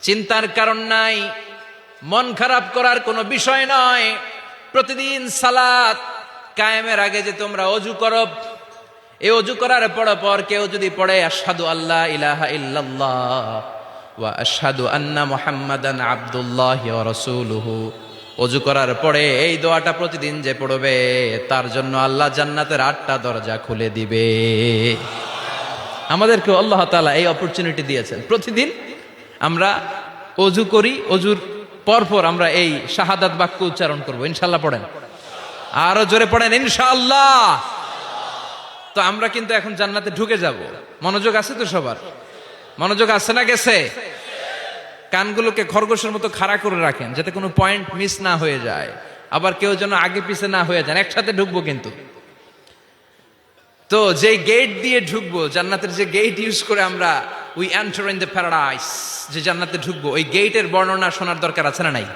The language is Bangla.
চিন্তার কারণ নাই, মন খারাপ করার কোনো বিষয় নয়। প্রতিদিন সালাত কায়েমের আগে যে তোমরা ওযু করো, এই ওযু করার পর কেউ যদি পড়ে আশহাদু আল্লা ইলাহা ইল্লাল্লাহ ওয়া আশহাদু আন্না মুহাম্মাদান আবদুল্লাহি ওয়া রাসূলুহু, ওযু করার পরে এই দোয়াটা প্রতিদিন যে পড়বে তার জন্য আল্লাহ জান্নাতের 8টা দরজা খুলে দিবে। আমাদেরকে আল্লাহ তাআলা এই অপরচুনিটি দিয়েছেন, প্রতিদিন আমরা ওযু করি, ওযুর পরপর আমরা এই শাহাদাত বাক্য উচ্চারণ করব। ইনশাআল্লাহ পড়েন, আরো জোরে পড়েন ইনশাআল্লাহ। তো আমরা কিন্তু এখন জান্নাতে ঢুকে যাব। মনোযোগ আছে তো সবার? মনোযোগ আছে না গেছে? কানগুলোকে খরগোশের মতো খাড়া করে রাখেন যাতে কোনো পয়েন্ট মিস না হয়ে যায়, আবার কেউ যেন আগে পিছে না হয়ে যান। একসাথে ঢুকবো কিন্তু। তো যে গেট দিয়ে ঢুকবো, জান্নাতের যে গেট ইউজ করে আমরা we enter in the paradise, যে জান্নাতে ঢুকবো, ওই গেটের বর্ণনা শোনার দরকার আছে না নাই?